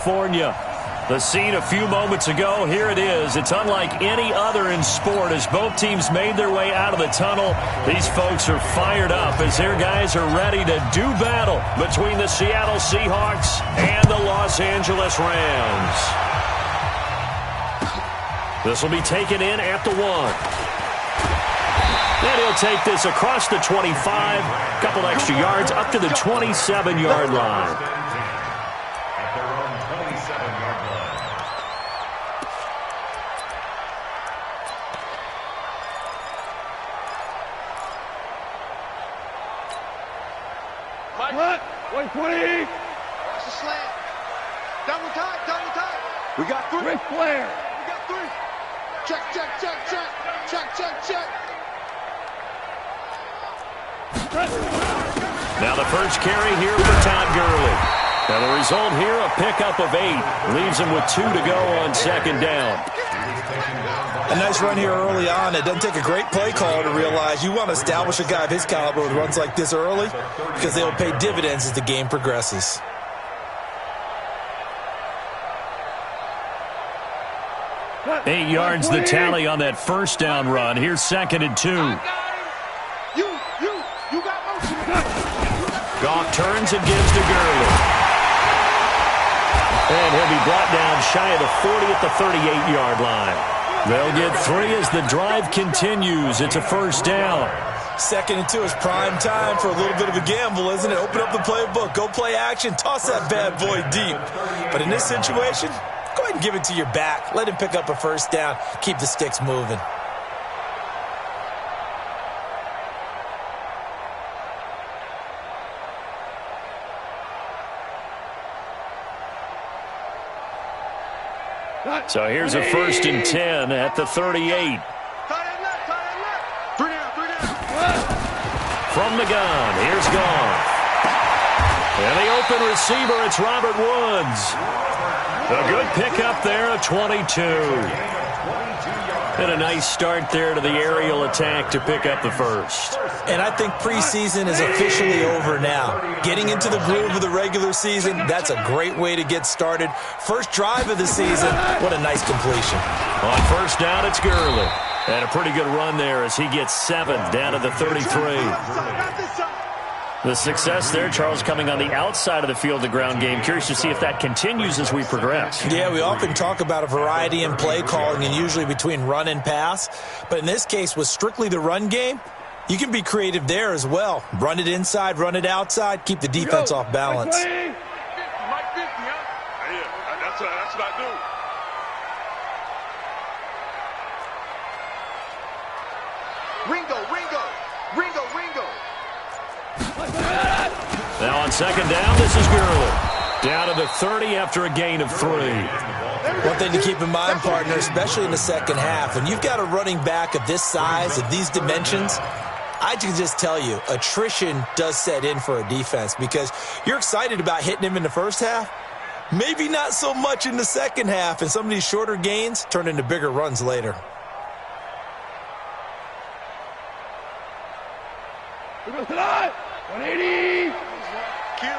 California. The scene a few moments ago, here it is. It's unlike any other in sport as both teams made their way out of the tunnel. These folks are fired up as their guys are ready to do battle between the Seattle Seahawks and the Los Angeles Rams. This will be taken in at the 1. And he'll take this across the 25, couple extra yards up to the 27-yard line. What? 120. Watch the slant. Double tight. We got 3. Ric Flair. We got 3. Check. Now the first carry here for Todd Gurley. Now the result here, a pickup of 8. Leaves him with 2 to go on second down. A nice run here early on. It doesn't take a great play caller to realize you want to establish a guy of his caliber with runs like this early because they will pay dividends as the game progresses. Eight yards the tally on that first down run. Here's 2nd and 2. You got motion. Goff turns and gives to Gurley. And he'll be brought down shy of the 40 at the 38-yard line. They'll get 3 as the drive continues. It's a first down. 2nd and 2 is prime time for a little bit of a gamble, isn't it? Open up the playbook, go play action, toss that bad boy deep. But in this situation, go ahead and give it to your back. Let him pick up a first down. Keep the sticks moving. So here's a 1st and 10 at the 38. Tie that left. 3 down. From the gun, here's Goff. And the open receiver, it's Robert Woods. A good pickup there of 22. And a nice start there to the aerial attack to pick up the first. And I think preseason is officially over now. Getting into the groove of the regular season, that's a great way to get started. First drive of the season, what a nice completion. On first down, it's Gurley. And a pretty good run there as he gets 7 down to the 33. The success there, Charles, coming on the outside of the field, the ground game. Curious to see if that continues as we progress. Yeah, we often talk about a variety in play calling and usually between run and pass. But in this case, with strictly the run game, you can be creative there as well. Run it inside, run it outside, keep the defense off balance. Mike 50, huh? Yeah, that's what I do. Ringo. Now on second down, this is Gurley. Down to the 30 after a gain of 3. One thing to keep in mind, partner, especially in the second half, when you've got a running back of this size, of these dimensions, I can just tell you, attrition does set in for a defense because you're excited about hitting him in the first half. Maybe not so much in the second half, and some of these shorter gains turn into bigger runs later. We go tonight. 180. Kill.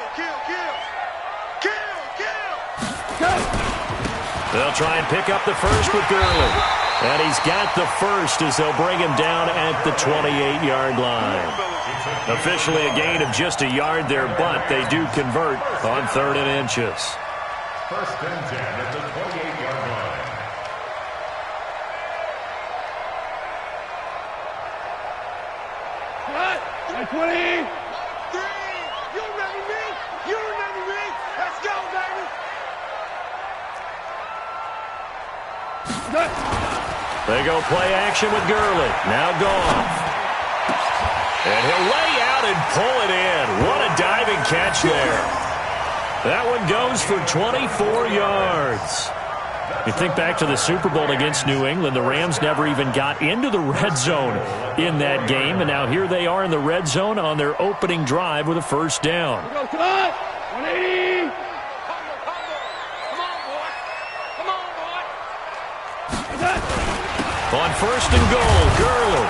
They'll try and pick up the first with Gurley. And he's got the first as they'll bring him down at the 28-yard line. Officially a gain of just a yard there, but they do convert on 3rd and inches. 1st and 10 at the 28-yard line. What? 20. You remember me? Let's go, baby. They go play action with Gurley. Now Goff. And he'll lay out and pull it in. What a diving catch there. That one goes for 24 yards. You think back to the Super Bowl against New England. The Rams never even got into the red zone in that game. And now here they are in the red zone on their opening drive with a first down. Go, cut. 180. On 1st and goal, Gurley.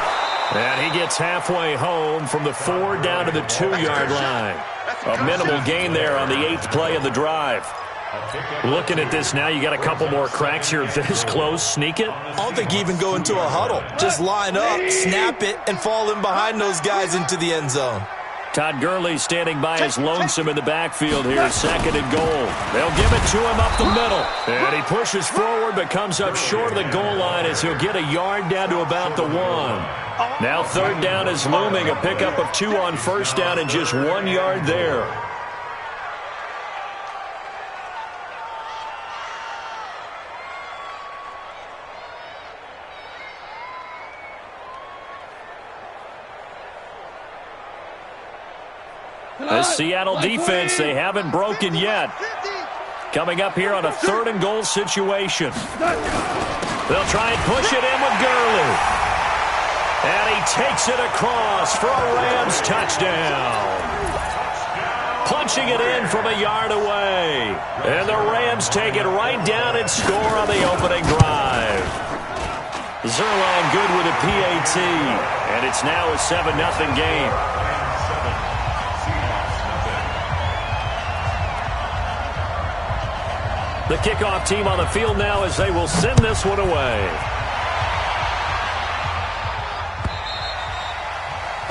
And he gets halfway home from the 4 down to the 2-yard line. A minimal gain there on the 8th play of the drive. Looking at this now, you got a couple more cracks here this close. Sneak it? I don't think you even go into a huddle. Just line up, snap it, and fall in behind those guys into the end zone. Todd Gurley standing by as lonesome in the backfield here, 2nd and goal. They'll give it to him up the middle. And he pushes forward but comes up short of the goal line as he'll get a yard down to about the 1. Now 3rd down is looming, a pickup of 2 on 1st down and just 1 yard there. The Seattle defense, they haven't broken yet. Coming up here on a 3rd and goal situation. They'll try and push it in with Gurley. And he takes it across for a Rams touchdown. Punching it in from a yard away. And the Rams take it right down and score on the opening drive. Zerline good with a PAT. And it's now a 7-0 game. The kickoff team on the field now as they will send this one away.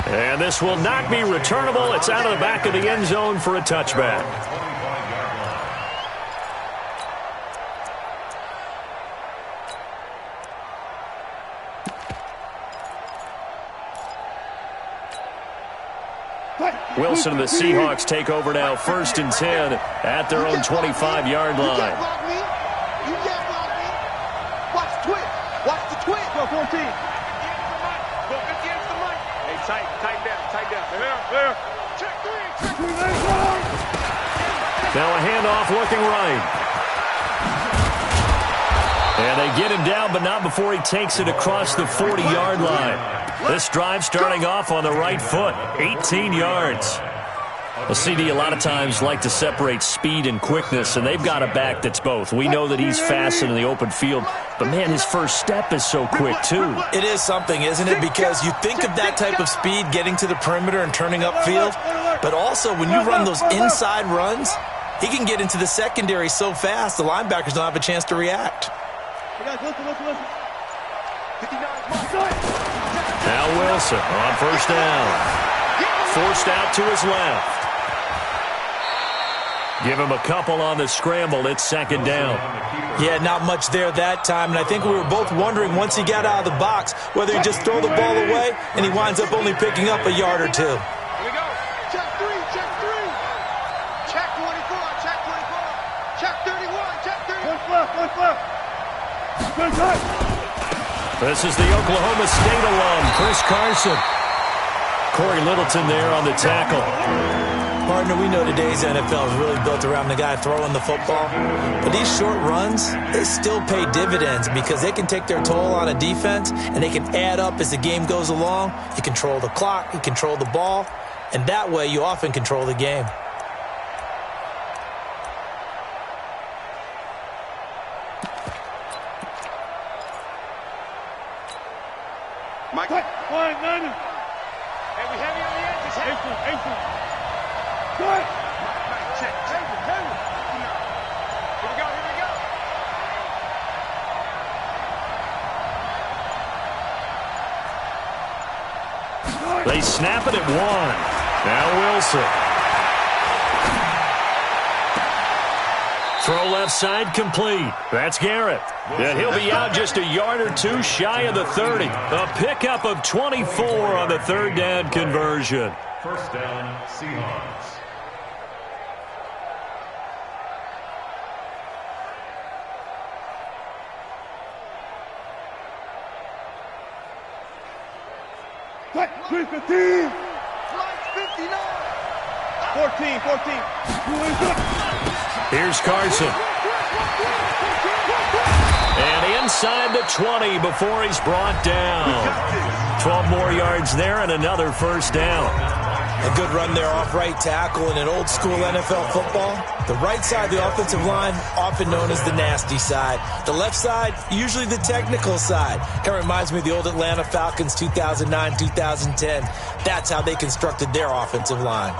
And this will not be returnable. It's out of the back of the end zone for a touchback. Wilson and the Seahawks take over now, 1st and 10 at their own 25-yard line. You can't block me. Watch the twist. Watch the twist. Go 14. Go 50 against the mic. Hey, tight down. There. Check 3. Now a handoff looking right. And they get him down, but not before he takes it across the 40-yard line. This drive starting off on the right foot, 18 yards. Well, CD a lot of times like to separate speed and quickness, and they've got a back that's both. We know that he's fast in the open field, but, man, his first step is so quick, too. It is something, isn't it? Because you think of that type of speed getting to the perimeter and turning upfield, but also when you run those inside runs, he can get into the secondary so fast the linebackers don't have a chance to react. Now Wilson on 1st down. Forced out to his left. Give him a couple on the scramble. It's 2nd down. Yeah, not much there that time, and I think we were both wondering once he got out of the box whether he'd just throw the ball away, and he winds up only picking up a yard or 2. Here we go. Check 3. Check 24. Check 31. Check 30. One left. This is the Oklahoma State alum, Chris Carson. Corey Littleton there on the tackle. Partner, we know today's NFL is really built around the guy throwing the football. But these short runs, they still pay dividends because they can take their toll on a defense and they can add up as the game goes along. You control the clock, you control the ball, and that way you often control the game. Mike. Hey, we heavy on the edges. Good. Check. Here we go. They snap it at 1. Now Wilson. Throw left side complete. That's Garrett. And he'll be out just a yard or 2 shy of the 30. A pickup of 24 on the 3rd down conversion. 1st down, Seahawks. Cut. 315. Flight 59. 14. Here's Carson. And inside the 20 before he's brought down. 12 more yards there and another 1st down. A good run there off right tackle in an old school NFL football. The right side of the offensive line, often known as the nasty side. The left side, usually the technical side. Kind of reminds me of the old Atlanta Falcons 2009-2010. That's how they constructed their offensive line.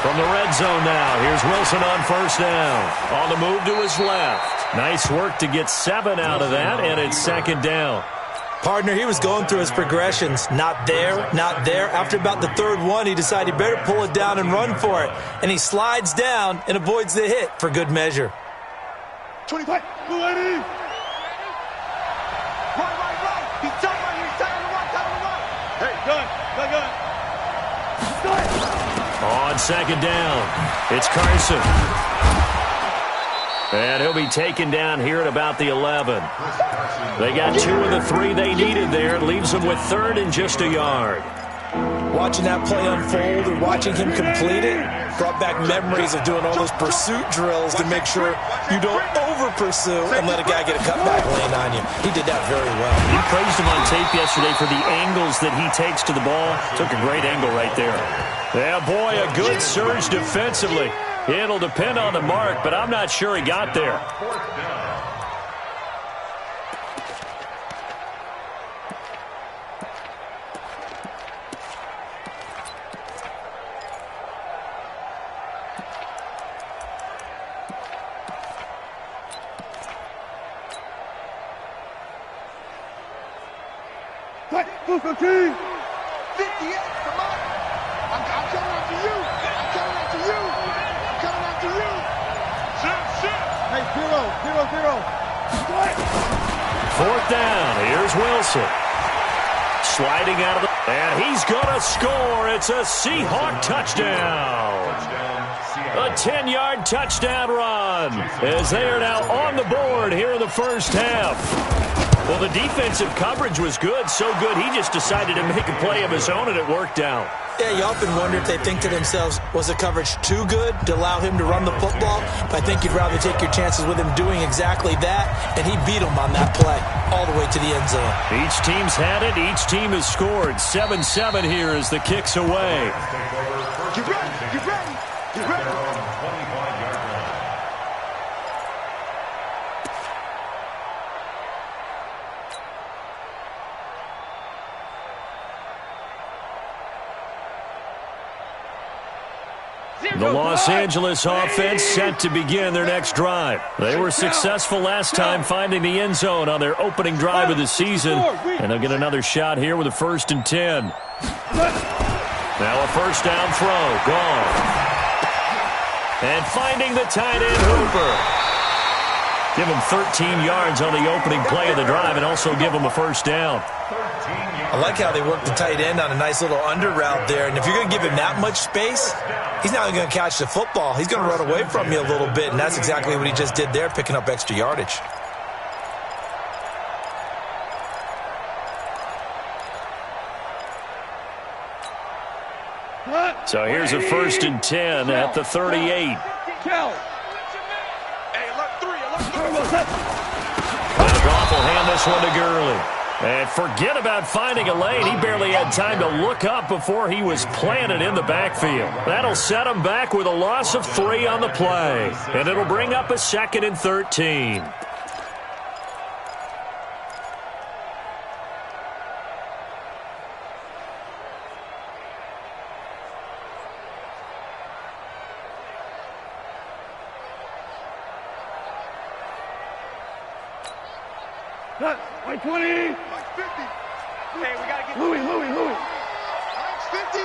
From the red zone now, here's Wilson on first down. On the move to his left. Nice work to get 7 out of that, and it's second down. Partner, he was going through his progressions. Not there, not there. After about the third one, he decided he better pull it down and run for it. And he slides down and avoids the hit for good measure. 25. Blue lady. Right. He's tight right here. He's tight on the right. Hey, gun. On second down, it's Carson. And he'll be taken down here at about the 11. They got 2 of the 3 they needed there. It leaves them with third and just a yard. Watching that play unfold and watching him complete it brought back memories of doing all those pursuit drills to make sure you don't over-pursue and let a guy get a cutback lane on you. He did that very well. You praised him on tape yesterday for the angles that he takes to the ball. Took a great angle right there. Yeah, boy, a good surge defensively. It'll depend on the mark, but I'm not sure he got there. Blue 15. 58, come on. I'm coming after you. Hey, 0. Fourth down. Here's Wilson. Sliding out of the... And he's going to score. It's a Seahawk touchdown. A 10-yard touchdown run as they are now on the board here in the first half. Well, the defensive coverage was good, so good he just decided to make a play of his own, and it worked out. Yeah, you often wonder if they think to themselves, was the coverage too good to allow him to run the football? But I think you'd rather take your chances with him doing exactly that, and he beat him on that play all the way to the end zone. Each team's had it. Each team has scored. 7-7 here as the kick's away. Get ready. The Los Angeles offense set to begin their next drive. They were successful last time finding the end zone on their opening drive of the season, and they'll get another shot here with a 1st and 10. Now a first down throw, gone. And finding the tight end, Hooper. Give him 13 yards on the opening play of the drive and also give him a first down. I like how they work the tight end on a nice little under route there. And if you're going to give him that much space, he's not going to catch the football. He's going to run away from you a little bit, and that's exactly what he just did there, picking up extra yardage. So here's a 1st and 10 at the 38. Goff will hand this one to Gurley. And forget about finding a lane. He barely had time to look up before he was planted in the backfield. That'll set him back with a loss of 3 on the play. And it'll bring up a 2nd and 13. Mike 20. Mike 50. Hey, we got to get Louis. Mike's 50.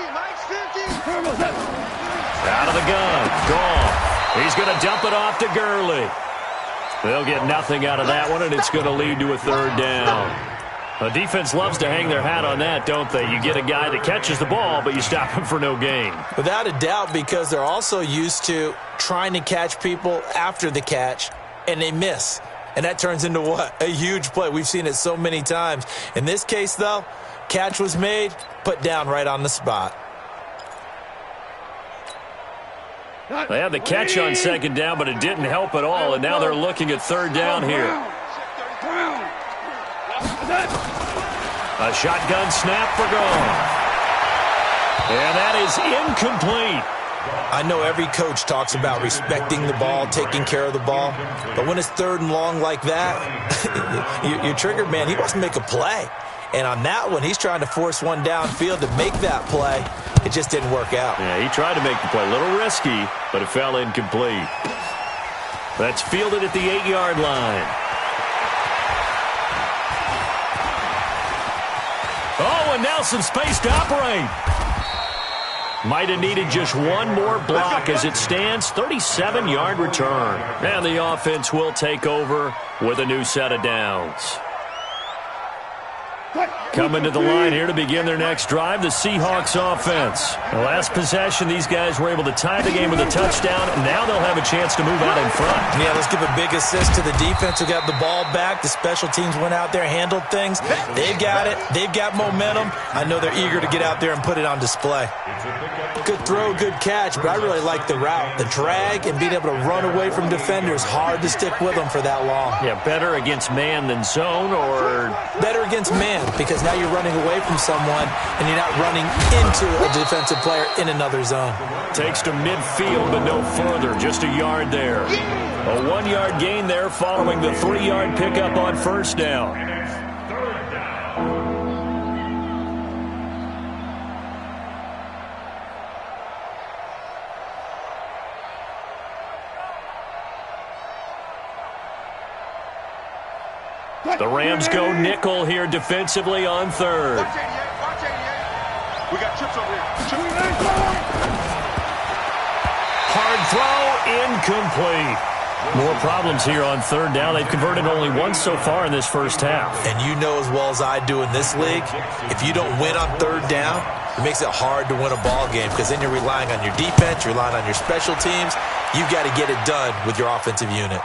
Out of the gun. Gone. He's going to dump it off to Gurley. They'll get nothing out of that one, and it's going to lead to a 3rd down. The defense loves to hang their hat on that, don't they? You get a guy that catches the ball, but you stop him for no gain. Without a doubt, because they're also used to trying to catch people after the catch, and they miss. And that turns into what? A huge play. We've seen it so many times. In this case, though, catch was made, put down right on the spot. They had the catch on 2nd down, but it didn't help at all, and now they're looking at 3rd down here. A shotgun snap for Goff. And that is incomplete. I know every coach talks about respecting the ball, taking care of the ball, but when it's 3rd and long like that, you're triggered, man. He wants to make a play. And on that one, he's trying to force one downfield to make that play. It just didn't work out. Yeah, he tried to make the play. A little risky, but it fell incomplete. That's fielded at the 8-yard line. Oh, and now some space to operate. Might have needed just one more block as it stands. 37-yard return. And the offense will take over with a new set of downs. Coming to the line here to begin their next drive, the Seahawks offense. The last possession, these guys were able to tie the game with a touchdown, and now they'll have a chance to move out in front. Yeah, let's give a big assist to the defense who got the ball back. The special teams went out there, handled things. They've got it. They've got momentum. I know they're eager to get out there and put it on display. Good throw, good catch, but I really like the route. The drag and being able to run away from defenders, hard to stick with them for that long. Yeah, better against man than zone, or better against man, because now you're running away from someone and you're not running into a defensive player in another zone. Takes to midfield, but no further, just a yard there. A 1-yard gain there following the 3-yard pickup on first down. The Rams go nickel here defensively on third. Watch 88. We got chips over here. Hard throw, incomplete. More problems here on third down. They've converted only once so far in this first half. And you know as well as I do in this league, if you don't win on third down, it makes it hard to win a ball game because then you're relying on your defense, you're relying on your special teams. You've got to get it done with your offensive unit.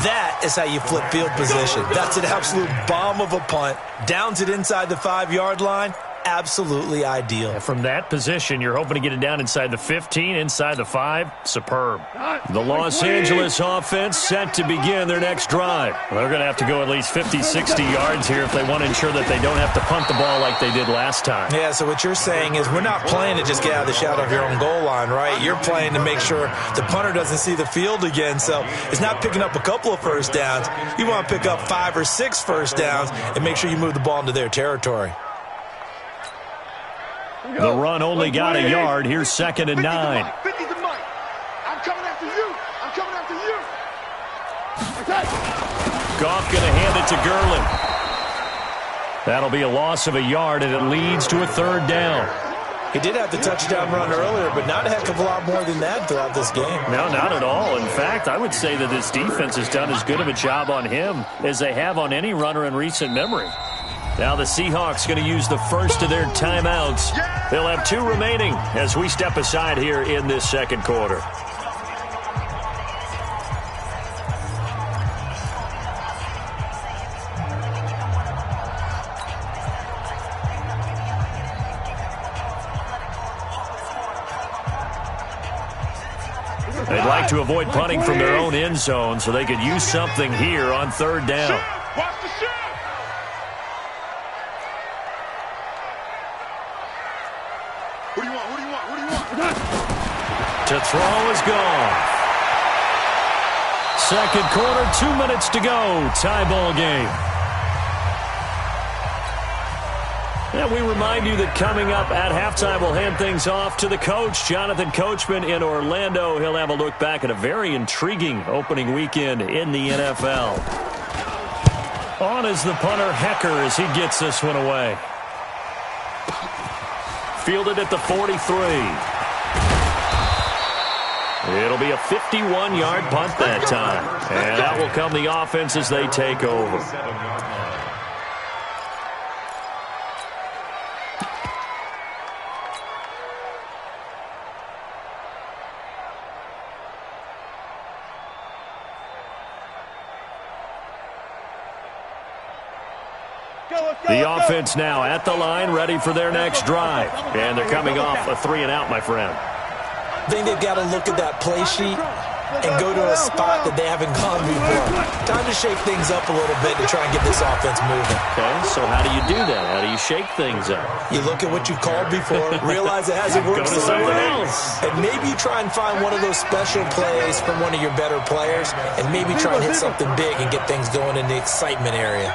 That is how you flip field position. That's an absolute bomb of a punt. Downs it inside the 5-yard line. Absolutely ideal. And from that position, you're hoping to get it down inside the 15, inside the 5. Superb. The Los Angeles offense set to begin their next drive. They're going to have to go at least 50, 60 yards here if they want to ensure that they don't have to punt the ball like they did last time. Yeah, so what you're saying is we're not playing to just get out of the shadow of your own goal line, right? You're playing to make sure the punter doesn't see the field again. So it's not picking up a couple of first downs. You want to pick up 5 or 6 first downs and make sure you move the ball into their territory. The run only got a yard. Here's 2nd and 9. 50's the mic. I'm coming after you. I'm coming after you. Okay. Goff going to hand it to Gurley. That'll be a loss of a yard, and it leads to a 3rd down. He did have the touchdown run earlier, but not a heck of a lot more than that throughout this game. No, not at all. In fact, I would say that this defense has done as good of a job on him as they have on any runner in recent memory. Now the Seahawks going to use the first of their timeouts. They'll have 2 remaining as we step aside here in this second quarter. They'd like to avoid punting from their own end zone so they could use something here on 3rd down. Watch the shot. What do you want? What do you want? What do you want? To throw is gone. Second quarter, 2 minutes to go. Tie ball game. And we remind you that coming up at halftime, we'll hand things off to the coach, Jonathan Coachman in Orlando. He'll have a look back at a very intriguing opening weekend in the NFL. On is the punter, Hecker, as he gets this one away. Fielded at the 43. It'll be a 51-yard punt that time. And that will come the offense as they take over. The offense now at the line, ready for their next drive. And they're coming off a 3-and-out, my friend. I think they've got to look at that play sheet and go to a spot that they haven't gone before. Time to shake things up a little bit to try and get this offense moving. Okay, so how do you do that? How do you shake things up? You look at what you've called before, realize it hasn't worked Go to something else. and maybe try and find one of those special plays from one of your better players, and maybe try and hit something big and get things going in the excitement area.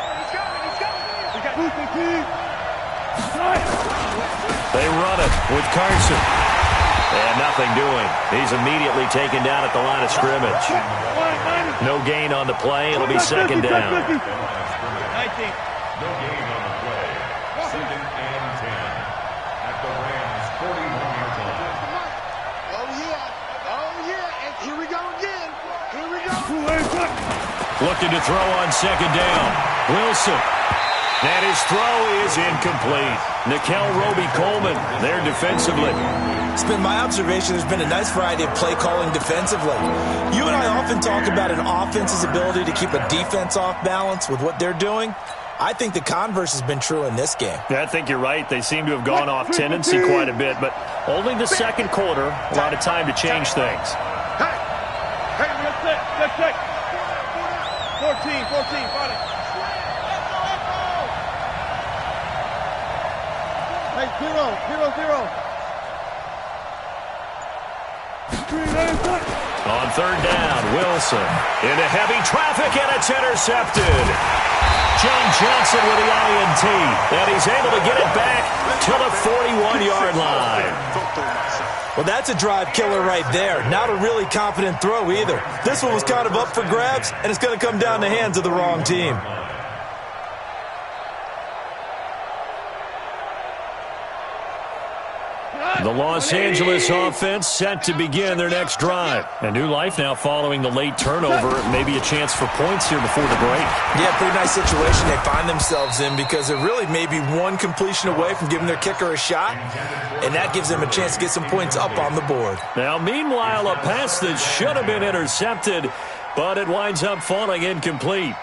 They run it with Carson. And nothing doing. He's immediately taken down at the line of scrimmage. No gain on the play. It'll be second down. 19. No gain on the play. Second and 10. At the Rams' 41-yard line. Oh, yeah. Oh, yeah. And here we go again. Here we go. Looking to throw on second down. Wilson. And his throw is incomplete. Nikel Roby-Coleman there defensively. It's been my observation there's been a nice variety of play calling defensively. You and I often talk about an offense's ability to keep a defense off balance with what they're doing. I think the converse has been true in this game. Yeah, I think you're right. They seem to have gone off tendency quite a bit, but only the second quarter, a lot of time to change things. Hey, let's check. 14, got it. Hey, 0. On third down, Wilson into heavy traffic, and it's intercepted. John Johnson with the INT, and he's able to get it back to the 41-yard line. Well, that's a drive killer right there. Not a really confident throw either. This one was kind of up for grabs, and it's going to come down the hands of the wrong team. The Los Angeles offense set to begin their next drive. A new life now following the late turnover. Maybe a chance for points here before the break. Yeah, pretty nice situation they find themselves in because they're really maybe one completion away from giving their kicker a shot, and that gives them a chance to get some points up on the board. Now, meanwhile, a pass that should have been intercepted, but it winds up falling incomplete.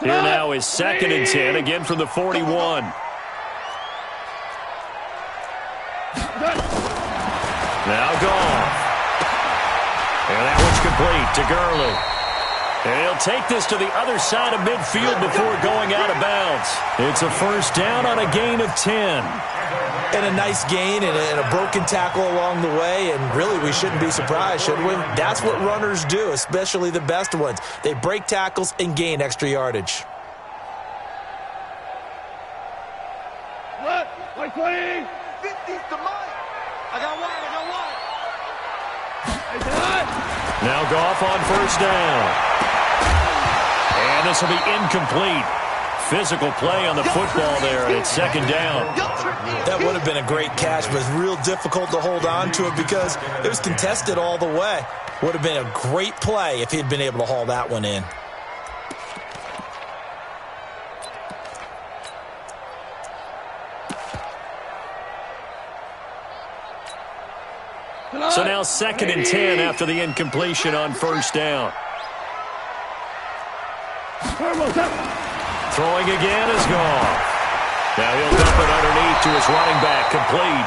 Here now is second and 10, again from the 41. Now gone. And that one's complete to Gurley. And he'll take this to the other side of midfield before going out of bounds. It's a first down on a gain of 10. And a nice gain and a broken tackle along the way, and really we shouldn't be surprised, should we? That's what runners do, especially the best ones. They break tackles and gain extra yardage. What? Like 20? 50's the mic. I got one. Now Goff on first down. And this will be incomplete. Physical play on the football there, and it's second down. That would have been a great catch, but it's real difficult to hold on to it because it was contested all the way. Would have been a great play if he'd been able to haul that one in. So now second and 10 after the incompletion on first down. Throwing again is gone. Now he'll dump it underneath to his running back, complete.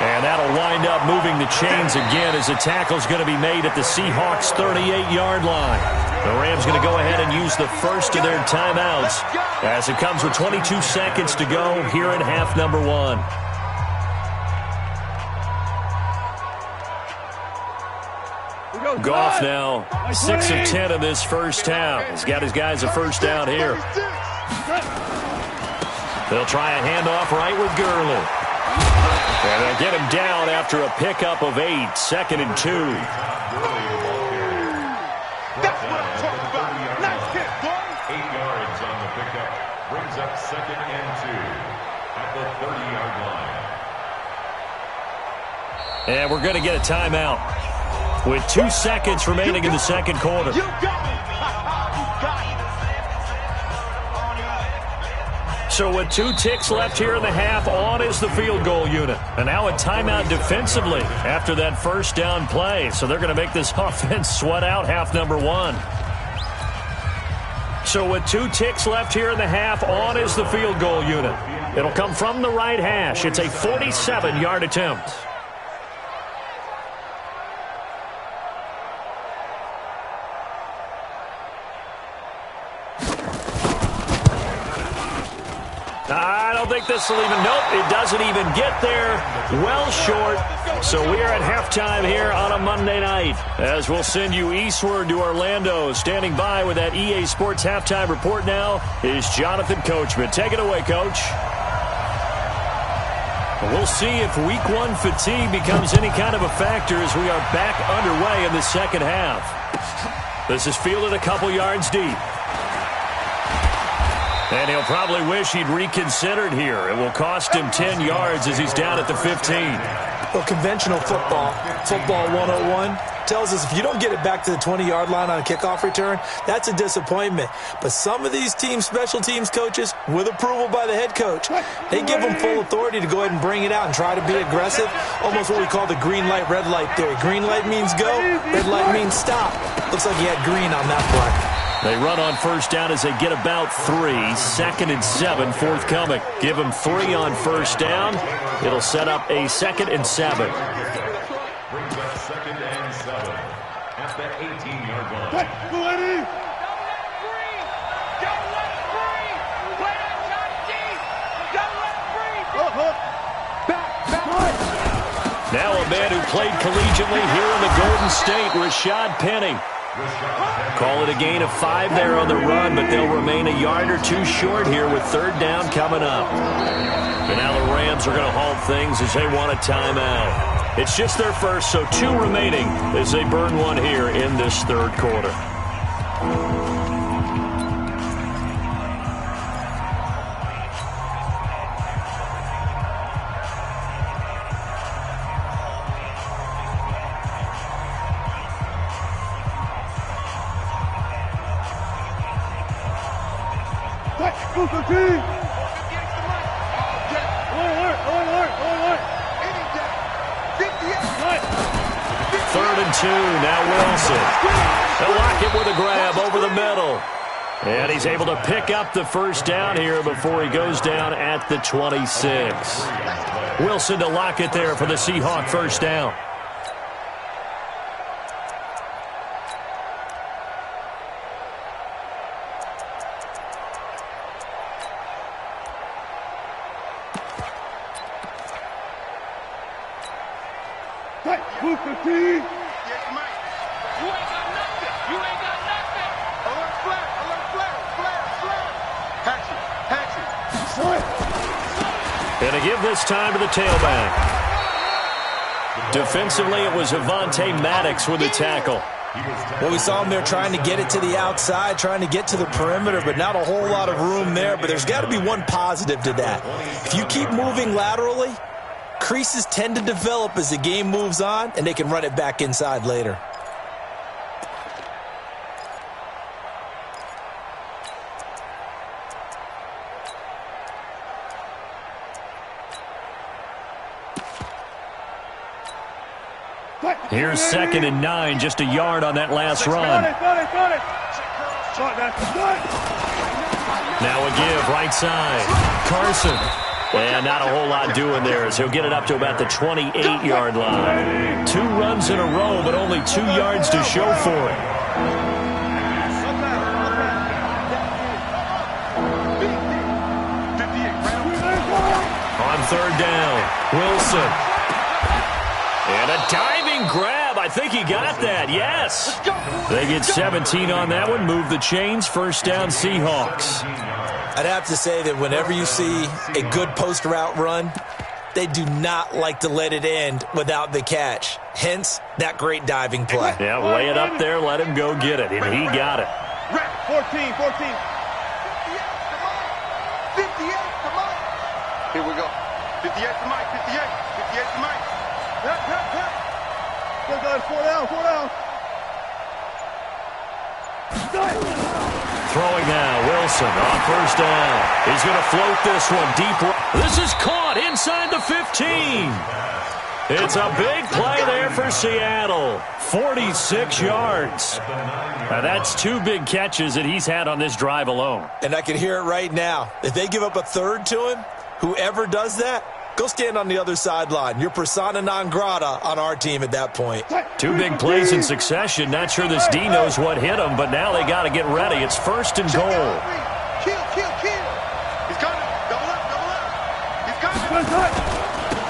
And that'll wind up moving the chains again as the tackle's going to be made at the Seahawks' 38-yard line. The Rams going to go ahead and use the first of their timeouts as it comes with 22 seconds to go here in half number one. Goff now 6 of 10 in this first half. He's got his guys a first down here. They'll try a handoff right with Gurley. And they'll get him down after a pickup of 8, second and 2. That's what I'm talking about. Nice hit, boy. 8 yards on the pickup. Brings up second and 2 at the 30-yard line. And we're going to get a timeout with 2 seconds remaining in the second quarter. You got it. So with 2 ticks left here in the half, on is the field goal unit. And now a timeout defensively after that first down play. So they're going to make this offense sweat out half number one. So with 2 ticks left here in the half, on is the field goal unit. It'll come from the right hash. It's a 47-yard attempt. I don't think this will even, nope, it doesn't even get there. Well short. So we are at halftime here on a Monday night, as we'll send you eastward to Orlando. Standing by with that EA Sports halftime report now is Jonathan Coachman. Take it away, Coach. We'll see if week one fatigue becomes any kind of a factor as we are back underway in the second half. This is fielded a couple yards deep. And he'll probably wish he'd reconsidered here. It will cost him 10 yards as he's down at the 15. Well, conventional football 101, tells us if you don't get it back to the 20-yard line on a kickoff return, that's a disappointment. But some of these special teams coaches, with approval by the head coach, they give them full authority to go ahead and bring it out and try to be aggressive, almost what we call the green light, red light theory. Green light means go, red light means stop. Looks like he had green on that play. They run on first down as they get about 3. 2nd and 7 forthcoming. Give them 3 on first down. It'll set up a 2nd and 7. Brings up 2nd and 7 at the 18-yard line. Now a man who played collegiately here in the Golden State, Rashad Penny. Call it a gain of 5 there on the run, but they'll remain a yard or 2 short here with 3rd down coming up. And now the Rams are going to halt things as they want a timeout. It's just their first, so 2 remaining as they burn one here in this 3rd quarter. Now Wilson. They'll lock it with a grab over the middle. And he's able to pick up the first down here before he goes down at the 26. Wilson to lock it there for the Seahawk first down. And to give this time to the tailback. Defensively, it was Avonte Maddox with the tackle. Well, we saw him there trying to get it to the outside, trying to get to the perimeter, but not a whole lot of room there. But there's got to be one positive to that. If you keep moving laterally, creases tend to develop as the game moves on, and they can run it back inside later. Here's 2nd and 9, just a yard on that last run. Now a give, right side. Carson. And not a whole lot doing there as he'll get it up to about the 28-yard line. 2 runs in a row, but only 2 yards to show for it. On 3rd down, Wilson. And a diving grab. I think he got that. Yes. They get 17 on that one. Move the chains. First down, Seahawks. I'd have to say that whenever you see a good post route run, they do not like to let it end without the catch. Hence, that great diving play. Yeah, lay it up there, let him go get it, and he got it. 14. 58 to Mike. Here we go. 58 to Mike. 58 to Mike. Hep. Go, guys. 4 down. Throwing now, Wilson on first down. He's going to float this one deep. This is caught inside the 15. It's a big play there for Seattle. 46 yards. Now that's 2 big catches that he's had on this drive alone. And I can hear it right now. If they give up a 3rd to him, whoever does that, go stand on the other sideline. You're persona non grata on our team at that point. 2 big plays in succession. Not sure this D knows what hit him, but now they got to get ready. It's 1st and goal. Kill. He's coming. Double up.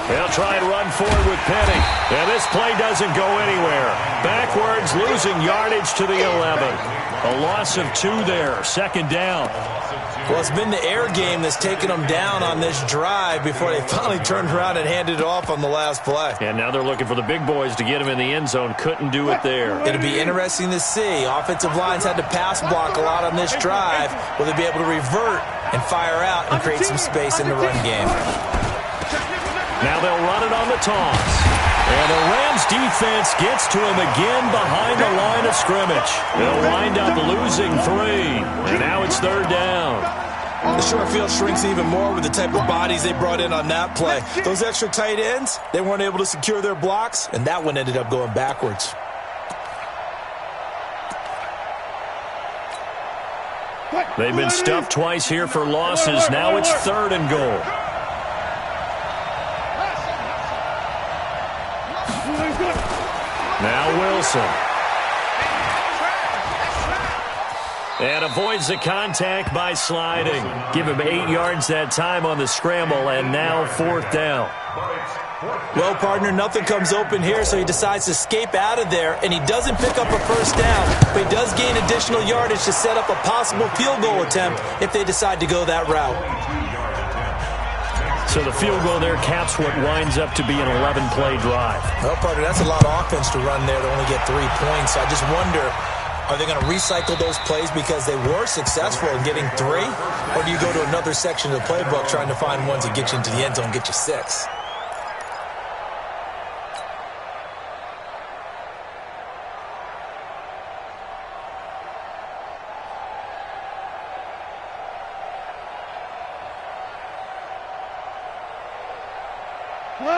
They'll try and run forward with Penny. And this play doesn't go anywhere. Backwards, losing yardage to the 11. A loss of 2 there, second down. Well, it's been the air game that's taken them down on this drive before they finally turned around and handed it off on the last play. And now they're looking for the big boys to get him in the end zone. Couldn't do it there. It'll be interesting to see. Offensive lines had to pass block a lot on this drive. Will they be able to revert and fire out and create some space in the run game? Now they'll run it on the toss. And the Rams defense gets to him again behind the line of scrimmage. They'll wind up losing 3. And now it's third down. The short field shrinks even more with the type of bodies they brought in on that play. Those extra tight ends, they weren't able to secure their blocks, and that one ended up going backwards. They've been stuffed twice here for losses. Now it's 3rd and goal. Now Wilson. And avoids the contact by sliding. Give him 8 yards that time on the scramble, and now 4th down. Well, partner, nothing comes open here, so he decides to escape out of there, and he doesn't pick up a first down, but he does gain additional yardage to set up a possible field goal attempt if they decide to go that route. So the field goal there caps what winds up to be an 11-play drive. Well, partner, that's a lot of offense to run there to only get 3 points. I just wonder, are they going to recycle those plays because they were successful in getting 3? Or do you go to another section of the playbook trying to find ones that get you into the end zone and get you 6?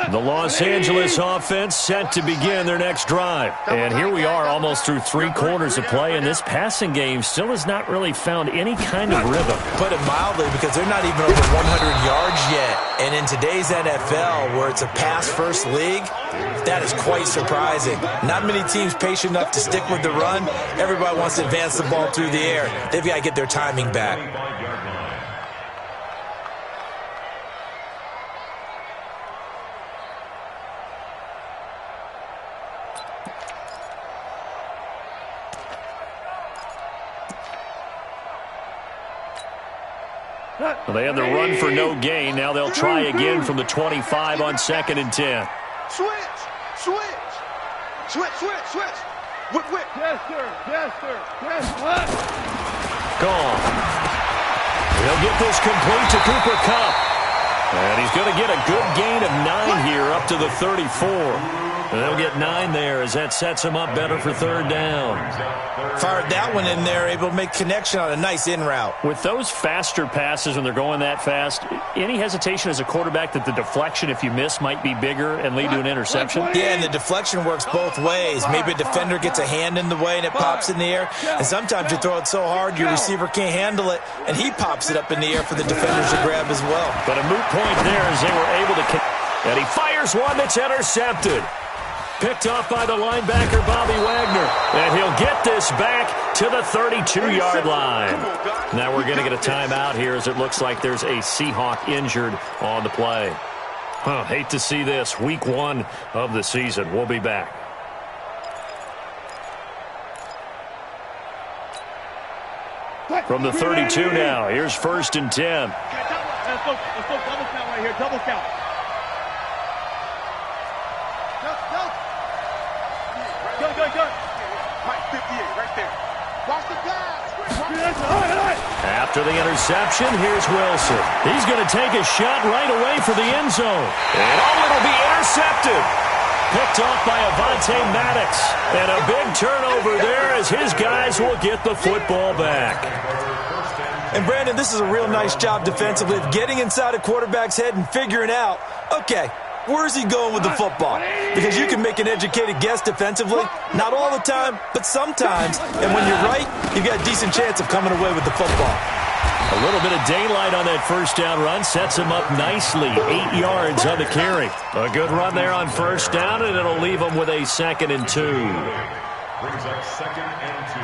The Los Angeles offense set to begin their next drive. And here we are almost through 3 quarters of play, and this passing game still has not really found any kind of rhythm. Put it mildly, because they're not even over 100 yards yet. And in today's NFL, where it's a pass-first league, that is quite surprising. Not many teams patient enough to stick with the run. Everybody wants to advance the ball through the air. They've got to get their timing back. Well, they had the run for no gain. Now they'll try again from the 25 on 2nd and 10. Switch. Whip. Yes, sir. Yes, sir. Yes, Gone. He'll get this complete to Cooper Kupp. And he's going to get a good gain of 9 here up to the 34. And they'll get 9 there as that sets him up better for 3rd down. Fired that one in there, able to make connection on a nice in route. With those faster passes when they're going that fast, any hesitation as a quarterback that the deflection, if you miss, might be bigger and lead to an interception? Yeah, and the deflection works both ways. Maybe a defender gets a hand in the way and it pops in the air. And sometimes you throw it so hard your receiver can't handle it, and he pops it up in the air for the defenders to grab as well. But a moot point there as they were able to... And he fires one that's intercepted. Picked off by the linebacker, Bobby Wagner. And he'll get this back to the 32-yard line. Now we're going to get a timeout here as it looks like there's a Seahawk injured on the play. Hate to see this. Week 1 of the season. We'll be back. From the 32 now, here's 1st and 10. Let's go double count right here. Double count. Go. Mike, 58, right there. Watch the pass. After the interception, here's Wilson. He's going to take a shot right away for the end zone. And it'll be intercepted. Picked off by Avonte Maddox. And a big turnover there as his guys will get the football back. And, Brandon, this is a real nice job defensively of getting inside a quarterback's head and figuring out, okay, where's he going with the football? Because you can make an educated guess defensively. Not all the time, but sometimes. And when you're right, you've got a decent chance of coming away with the football. A little bit of daylight on that first down run sets him up nicely. 8 yards on the carry. A good run there on first down, and it'll leave him with a 2nd and 2. Brings up 2nd and 2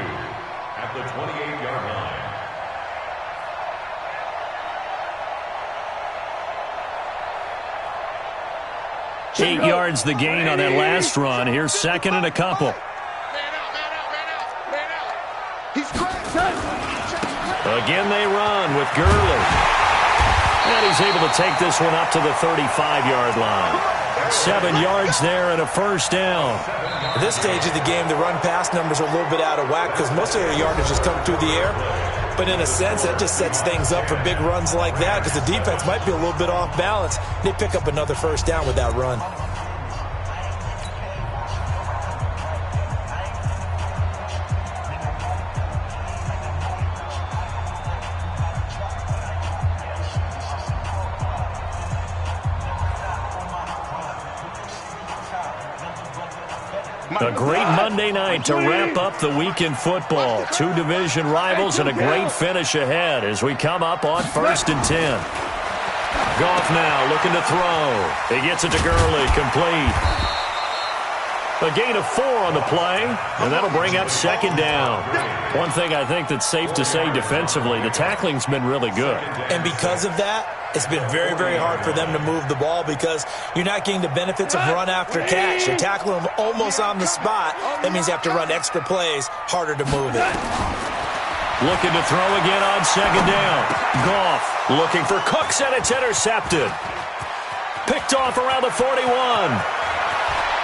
at the 28-yard line. 8 yards the gain on that last run. Here's second and a couple. Man out, man out, man out, man out. He's cracked. Again they run with Gurley. And he's able to take this one up to the 35-yard line. 7 yards there and a first down. At this stage of the game, the run-pass numbers are a little bit out of whack because most of their yardage has come through the air. But in a sense, that just sets things up for big runs like that because the defense might be a little bit off balance. They pick up another first down with that run. A great Monday night to wrap up the week in football. 2 division rivals and a great finish ahead as we come up on 1st and 10. Goff now looking to throw. He gets it to Gurley, complete. A gain of 4 on the play, and that'll bring up 2nd down. One thing I think that's safe to say defensively, the tackling's been really good. And because of that, it's been very, very hard for them to move the ball because you're not getting the benefits of run after catch. You're tackling them almost on the spot. That means you have to run extra plays, harder to move it. Looking to throw again on 2nd down. Goff looking for Cooks, and it's intercepted. Picked off around the 41.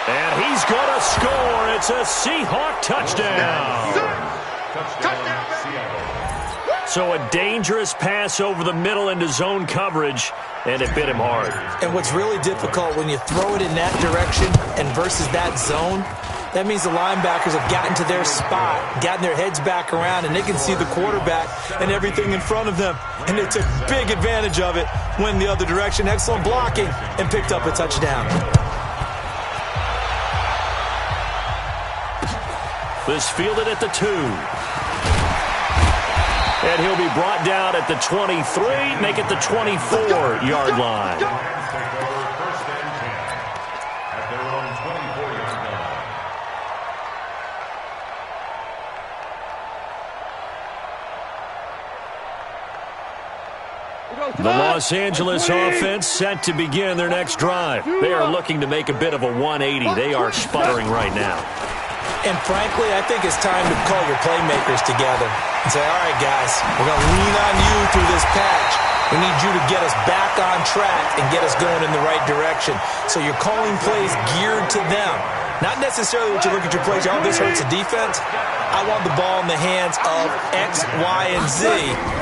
And he's going to score. It's a Seahawk touchdown. So a dangerous pass over the middle into zone coverage, and it bit him hard. And what's really difficult when you throw it in that direction and versus that zone, that means the linebackers have gotten to their spot, gotten their heads back around, and they can see the quarterback and everything in front of them. And they took big advantage of it, went the other direction, excellent blocking, and picked up a touchdown. This fielded at the 2. And he'll be brought down at the 23, make it the 24-yard line. The Los Angeles offense set to begin their next drive. They are looking to make a bit of a 180. They are sputtering right now. And frankly, I think it's time to call your playmakers together and say, all right, guys, we're going to lean on you through this patch. We need you to get us back on track and get us going in the right direction. So you're calling plays geared to them. Not necessarily what you look at your plays, oh, this hurts the defense. I want the ball in the hands of X, Y, and Z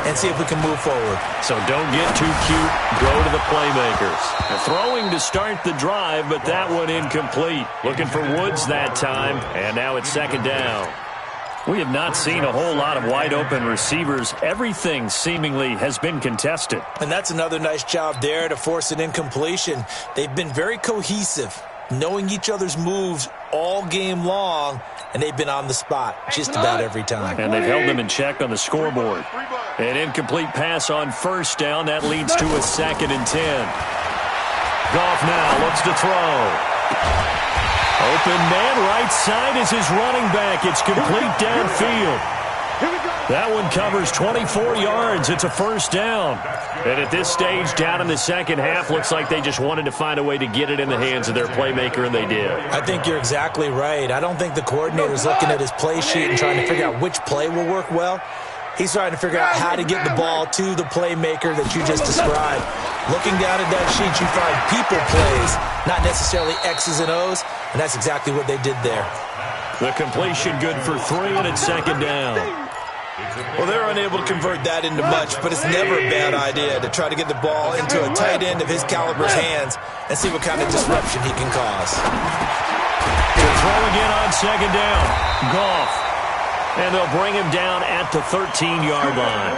and see if we can move forward. So don't get too cute. Go to the playmakers. The throwing to start the drive, but that one incomplete. Looking for Woods that time, and now it's 2nd down. We have not seen a whole lot of wide-open receivers. Everything seemingly has been contested. And that's another nice job there to force an incompletion. They've been very cohesive, knowing each other's moves all game long, and they've been on the spot just about every time. And they've held them in check on the scoreboard. An incomplete pass on 1st down. That leads to a 2nd and 10. Goff now looks to throw. Open man right side is his running back. It's complete downfield. That one covers 24 yards. It's a 1st down. And at this stage, down in the 2nd half, looks like they just wanted to find a way to get it in the hands of their playmaker, and they did. I think you're exactly right. I don't think the coordinator's looking at his play sheet and trying to figure out which play will work well. He's trying to figure out how to get the ball to the playmaker that you just described. Looking down at that sheet, you find people plays, not necessarily X's and O's, and that's exactly what they did there. The completion good for 3, and it's 2nd down. Well, they're unable to convert that into much, but it's never a bad idea to try to get the ball into a tight end of his caliber's hands and see what kind of disruption he can cause. To throw again on 2nd down. Goff. And they'll bring him down at the 13-yard line.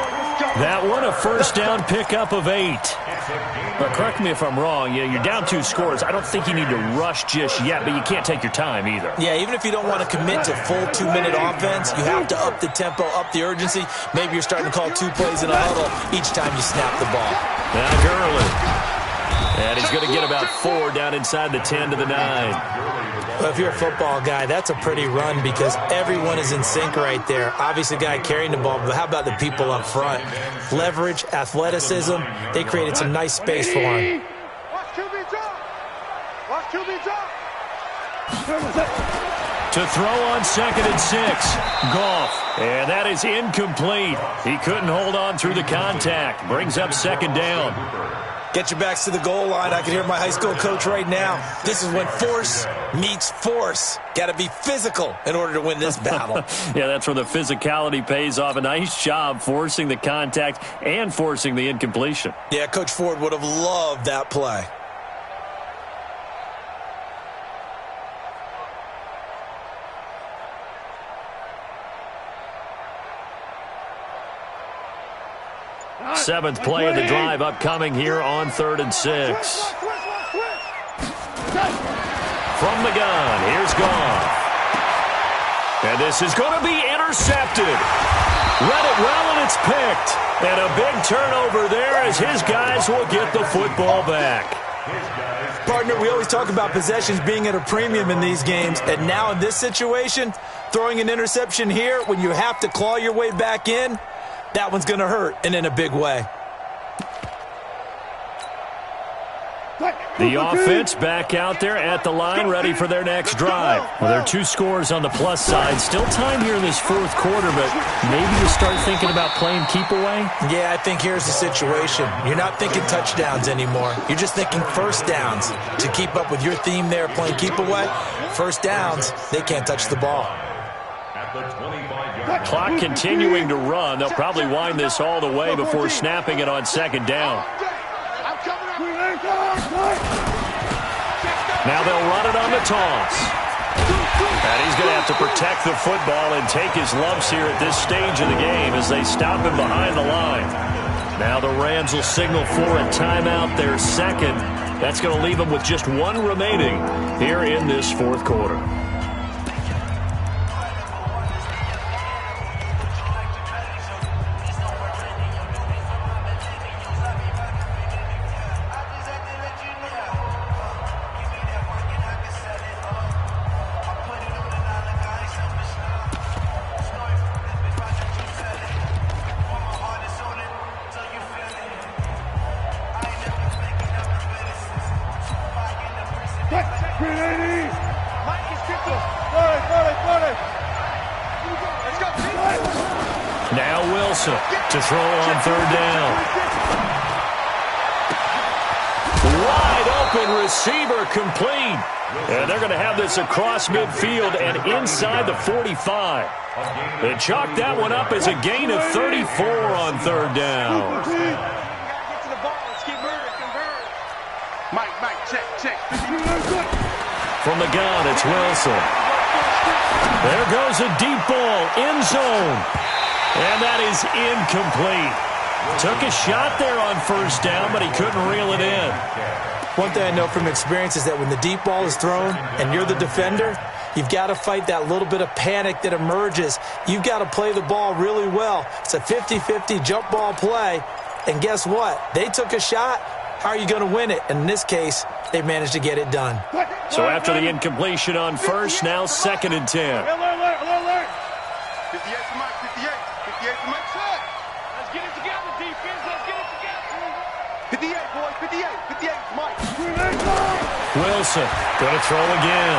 That one, a 1st down pickup of 8. But correct me if I'm wrong. You're down 2 scores. I don't think you need to rush just yet, but you can't take your time either. Yeah, even if you don't want to commit to full 2-minute offense, you have to up the tempo, up the urgency. Maybe you're starting to call 2 plays in a huddle each time you snap the ball. Now Gurley. And he's going to get about 4 down inside the 10 to the 9. Well, if you're a football guy, that's a pretty run because everyone is in sync right there. Obviously, the guy carrying the ball, but how about the people up front? Leverage, athleticism, they created some nice space for him. Watch QB drop. To throw on 2nd and 6. Goff. And that is incomplete. He couldn't hold on through the contact. Brings up 2nd down. Get your backs to the goal line. I can hear my high school coach right now. This is when force meets force. Got to be physical in order to win this battle. Yeah, that's where the physicality pays off. A nice job forcing the contact and forcing the incompletion. Yeah, Coach Ford would have loved that play. Seventh play of the drive upcoming here on 3rd and 6. From the gun, here's Goff. And this is going to be intercepted. Read it well, and it's picked. And a big turnover there as his guys will get the football back. Partner, we always talk about possessions being at a premium in these games. And now in this situation, throwing an interception here when you have to claw your way back in, that one's going to hurt, and in a big way. The offense back out there at the line, ready for their next drive. Well, there are 2 scores on the plus side. Still time here in this 4th quarter, but maybe you start thinking about playing keep away? Yeah, I think here's the situation. You're not thinking touchdowns anymore. You're just thinking first downs. To keep up with your theme there, playing keep away, first downs, they can't touch the ball. Clock continuing to run. They'll probably wind this all the way before snapping it on 2nd down. Now they'll run it on the toss. And he's going to have to protect the football and take his lumps here at this stage of the game as they stop him behind the line. Now the Rams will signal for a timeout, their 2nd. That's going to leave them with just 1 remaining here in this 4th quarter. Now Wilson to throw on 3rd down. Wide open receiver complete. And they're going to have this across midfield and inside the 45. They chalk that one up as a gain of 34 on 3rd down. Mike, check. From the gun, it's Wilson. There goes a deep ball, end zone. And that is incomplete. Took a shot there on 1st down, but he couldn't reel it in. One thing I know from experience is that when the deep ball is thrown and you're the defender, you've got to fight that little bit of panic that emerges. You've got to play the ball really well. It's a 50-50 jump ball play. And guess what? They took a shot. How are you going to win it? And in this case, they managed to get it done. So after the incompletion on 1st, now 2nd and 10. 58 to Mike, 58 to Mike. Let's get it together, defense. Let's get it together. 58, boys, 58 to Mike. Wilson going to throw again.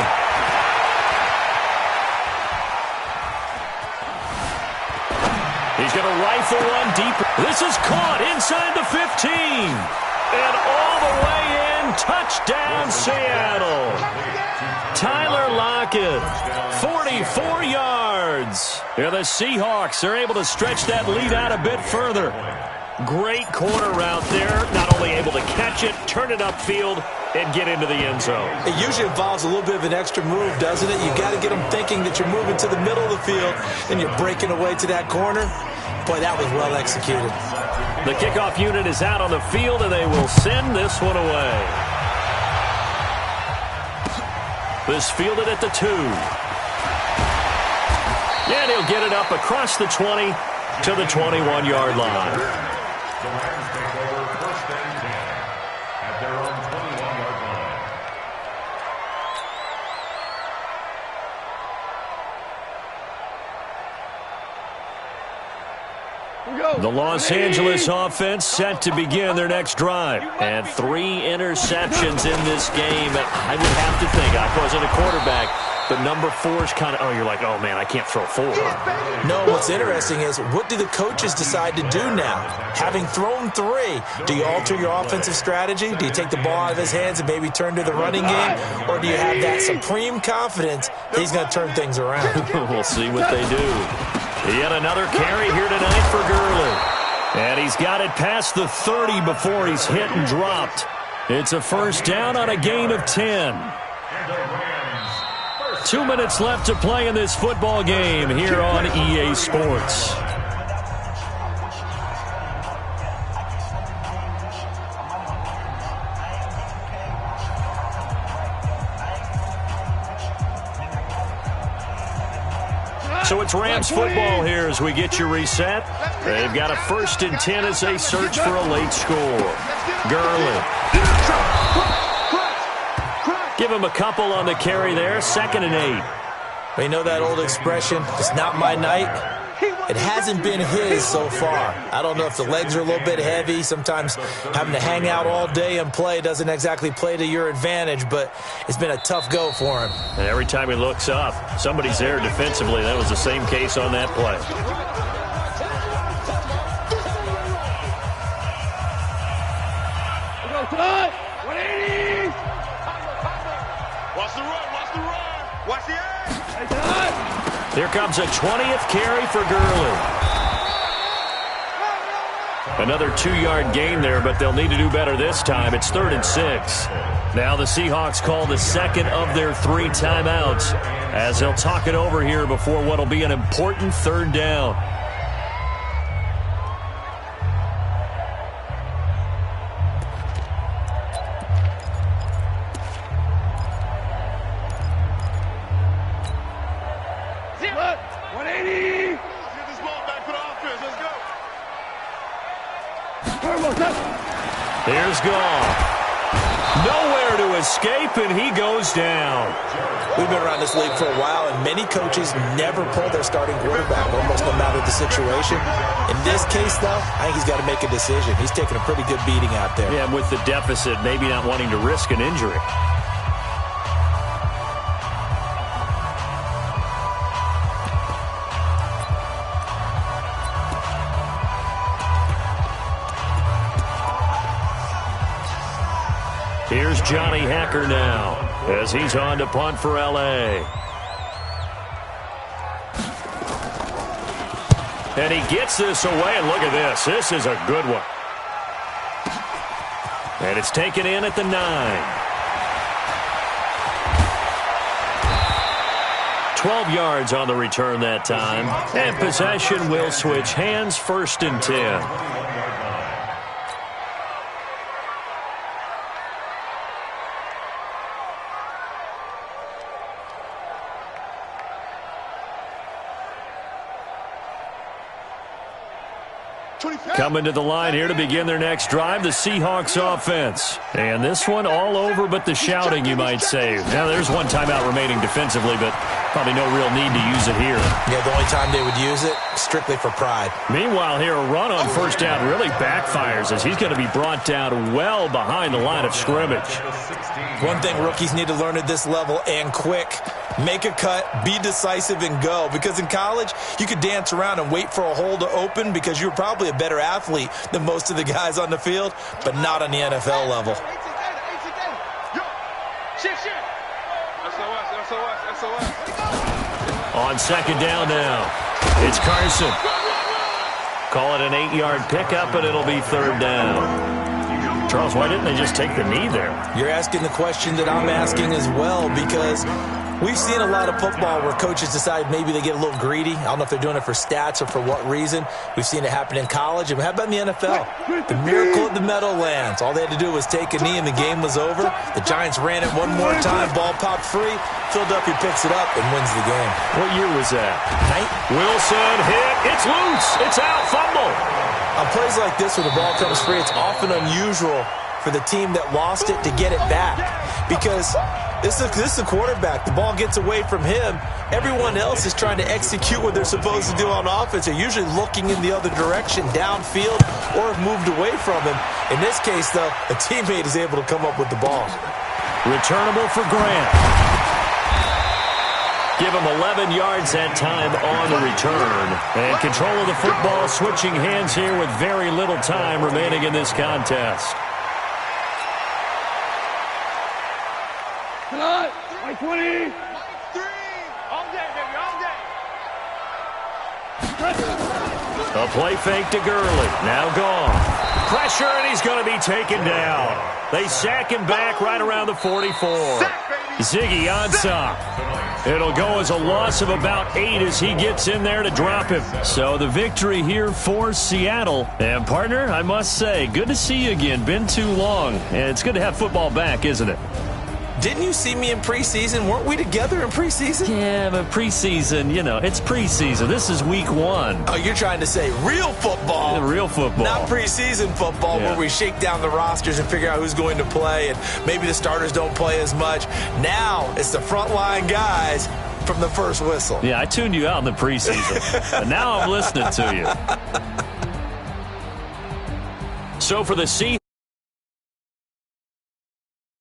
He's going to rifle one deep. This is caught inside the 15. And all the way in, touchdown Seattle. Tyler Lockett, 44 yards. Yeah, the Seahawks are able to stretch that lead out a bit further. Great corner route there. Not only able to catch it, turn it upfield, and get into the end zone. It usually involves a little bit of an extra move, doesn't it? You've got to get them thinking that you're moving to the middle of the field and you're breaking away to that corner. Boy, that was well executed. The kickoff unit is out on the field, and they will send this one away. This fielded at the 2. And he'll get it up across the 20 to the 21-yard line. The Rams take over 1st and 10 at their own 21-yard line. Here we go. The Los Angeles offense set to begin their next drive. And 3 interceptions in this game. I would have to think, I wasn't a quarterback, but number 4 is kind of, you're like, oh, man, I can't throw 4. No, what's interesting is, what do the coaches decide to do now? Having thrown 3, do you alter your offensive strategy? Do you take the ball out of his hands and maybe turn to the running game? Or do you have that supreme confidence that he's going to turn things around? We'll see what they do. Yet another carry here tonight for Gurley. And he's got it past the 30 before he's hit and dropped. It's a first down on a gain of 10. 2 minutes left to play in this football game here on EA Sports. So it's Rams football here as we get you reset. They've got a 1st and 10 as they search for a late score. Gurley. Give him a couple on the carry there. 2nd and 8. You know that old expression, it's not my night? It hasn't been his so far. I don't know if the legs are a little bit heavy. Sometimes having to hang out all day and play doesn't exactly play to your advantage, but it's been a tough go for him. And every time he looks up, somebody's there defensively. That was the same case on that play. Watch the run, watch the run. Watch the edge. Here comes a 20th carry for Gurley. Another 2-yard gain there, but they'll need to do better this time. It's 3rd and 6. Now the Seahawks call the 2nd of their 3 timeouts as they'll talk it over here before what will be an important 3rd down. Here's Goff. Nowhere to escape, and he goes down. We've been around this league for a while, and many coaches never pull their starting quarterback, almost no matter the situation. In this case, though, I think he's got to make a decision. He's taking a pretty good beating out there. Yeah, with the deficit, maybe not wanting to risk an injury. Here's Johnny Hacker now as he's on to punt for L.A. And he gets this away, and look at this. This is a good one. And it's taken in at the 9. 12 yards on the return that time. And possession will switch hands, 1st and 10. Coming to the line here to begin their next drive, the Seahawks offense. And this one all over but the shouting, you might say. Now, there's one timeout remaining defensively, but probably no real need to use it here. Yeah, the only time they would use it, strictly for pride. Meanwhile, here, a run on 1st down really backfires as he's going to be brought down well behind the line of scrimmage. One thing rookies need to learn at this level, and quick, make a cut, be decisive, and go. Because in college, you could dance around and wait for a hole to open because you're probably a better athlete than most of the guys on the field, but not on the NFL level. On 2nd down now, it's Carson. Call it an 8-yard pickup, and it'll be 3rd down. Charles, why didn't they just take the knee there? You're asking the question that I'm asking as well, because we've seen a lot of football where coaches decide maybe they get a little greedy. I don't know if they're doing it for stats or for what reason. We've seen it happen in college. And how about in the NFL? The miracle of the Meadowlands. All they had to do was take a knee and the game was over. The Giants ran it one more time. Ball popped free. Philadelphia picks it up and wins the game. What year was that? Wilson hit. It's loose. It's out. Fumble. On plays like this where the ball comes free, it's often unusual for the team that lost it to get it back. Because This is the quarterback. The ball gets away from him. Everyone else is trying to execute what they're supposed to do on offense. They're usually looking in the other direction, downfield, or have moved away from him. In this case, though, a teammate is able to come up with the ball. Returnable for Grant. Give him 11 yards that time on the return. And control of the football switching hands here with very little time remaining in this contest. Like 20. All day, baby, all day. A play fake to Gurley. Now gone. Pressure, and he's going to be taken down. They sack him back right around the 44. Ziggy Ansah. It'll go as a loss of about 8 as he gets in there to drop him. So the victory here for Seattle. And, partner, I must say, good to see you again. Been too long. And it's good to have football back, isn't it? Didn't you see me in preseason? Weren't we together in preseason? Yeah, but preseason, you know, it's preseason. This is week 1. Oh, you're trying to say real football. Yeah, real football. Not preseason football where we shake down the rosters and figure out who's going to play, and maybe the starters don't play as much. Now it's the frontline guys from the first whistle. Yeah, I tuned you out in the preseason. But now I'm listening to you. So for the Seahawks,